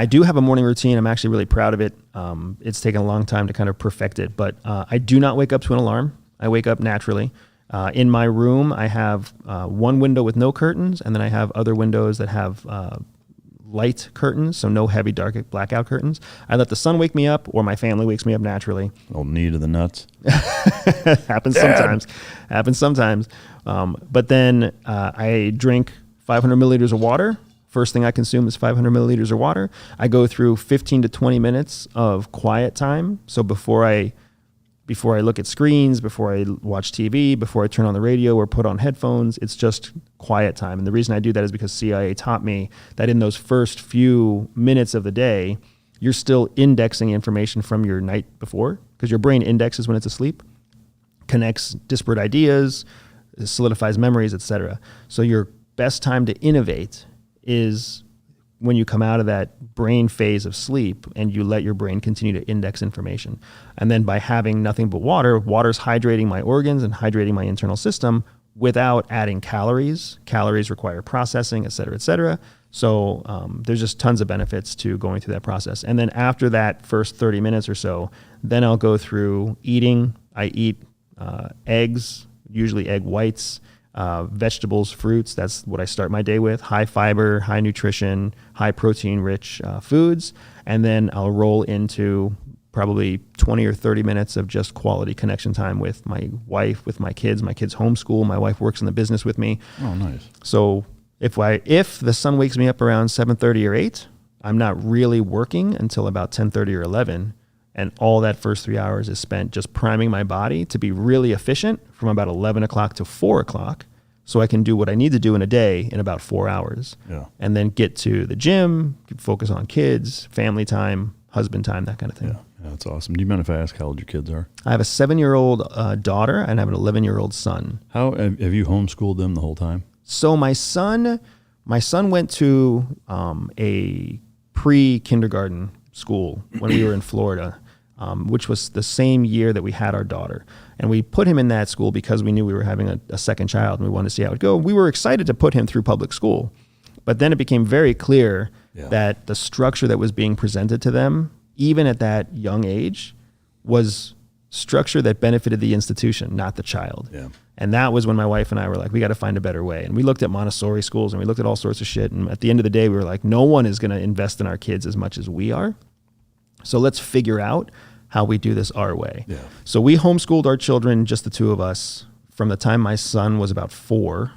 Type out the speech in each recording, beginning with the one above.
I do have a morning routine. I'm actually really proud of it. It's taken a long time to kind of perfect it, but I do not wake up to an alarm. I wake up naturally. In my room, I have one window with no curtains, and then I have other windows that have light curtains, so no heavy, dark blackout curtains. I let the sun wake me up, or my family wakes me up naturally. Old knee to the nuts. Happens sometimes. But then I drink 500 milliliters of water. First thing I consume is 500 milliliters of water. I go through 15 to 20 minutes of quiet time. So before I look at screens, before I watch TV, before I turn on the radio or put on headphones, it's just quiet time. And the reason I do that is because CIA taught me that in those first few minutes of the day, you're still indexing information from your night before, because your brain indexes when it's asleep, connects disparate ideas, solidifies memories, etc. So your best time to innovate is when you come out of that brain phase of sleep and you let your brain continue to index information. And then by having nothing but water's hydrating my organs and hydrating my internal system without adding calories. Calories require processing, et cetera, et cetera. So there's just tons of benefits to going through that process. And then after that first 30 minutes or so, then I'll go through eating. I eat eggs, usually egg whites, vegetables, fruits. That's what I start my day with. High fiber, high nutrition, high protein rich foods. And then I'll roll into probably 20 or 30 minutes of just quality connection time with my wife, with my kids. My kids homeschool. My wife works in the business with me. Oh, nice. So if the sun wakes me up around 7:30 or 8, I'm not really working until about 10:30 or 11. And all that first 3 hours is spent just priming my body to be really efficient from about 11 o'clock to 4 o'clock. So I can do what I need to do in a day in about 4 hours. Yeah. And then get to the gym, focus on kids, family time, husband time, that kind of thing. Yeah, that's awesome. Do you mind if I ask how old your kids are? I have a 7-year-old daughter and I have an 11-year-old son. How have you homeschooled them the whole time? So my son went to a pre-kindergarten school when we were in Florida. Which was the same year that we had our daughter. And we put him in that school because we knew we were having a second child and we wanted to see how it would go. We were excited to put him through public school. But then it became very clear that the structure that was being presented to them, even at that young age, was structure that benefited the institution, not the child. Yeah. And that was when my wife and I were like, we got to find a better way. And we looked at Montessori schools and we looked at all sorts of shit. And at the end of the day, we were like, no one is going to invest in our kids as much as we are. So let's figure out how we do this our way. Yeah. So we homeschooled our children, just the two of us, from the time my son was about 4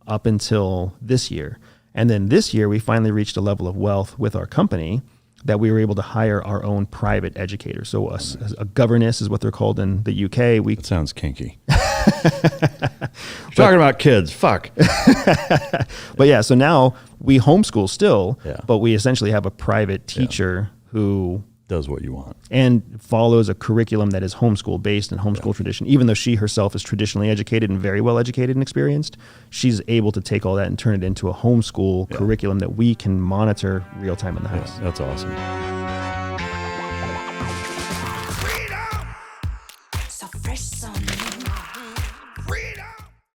up until this year. And then this year, we finally reached a level of wealth with our company that we were able to hire our own private educator. So a governess is what they're called in the UK. That sounds kinky. Talking about kids, fuck. But yeah, so now we homeschool still, but we essentially have a private teacher who does what you want and follows a curriculum that is homeschool based and homeschool tradition. Even though she herself is traditionally educated and very well educated and experienced, she's able to take all that and turn it into a homeschool curriculum that we can monitor real time in the house. That's awesome.